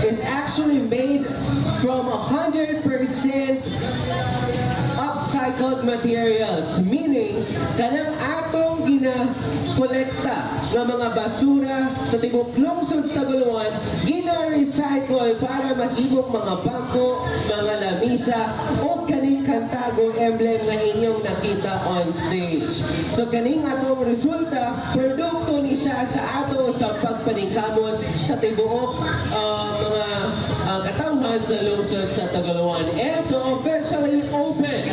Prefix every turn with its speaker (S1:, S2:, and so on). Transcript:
S1: is actually made from 100% upcycled materials, meaning kanang atong gina-kolekta ng mga basura sa tibok lungsod sa Tagoloan, gina-recycle para mahimong mga bangko, mga lamisa, o kaning kantago emblem na inyong nakita on stage. So kaning atong resulta, produkto ni siya sa ato sa pagpaningkamot sa tibuok mga katawhan sa lungsod sa Tagoloan. Ito officially open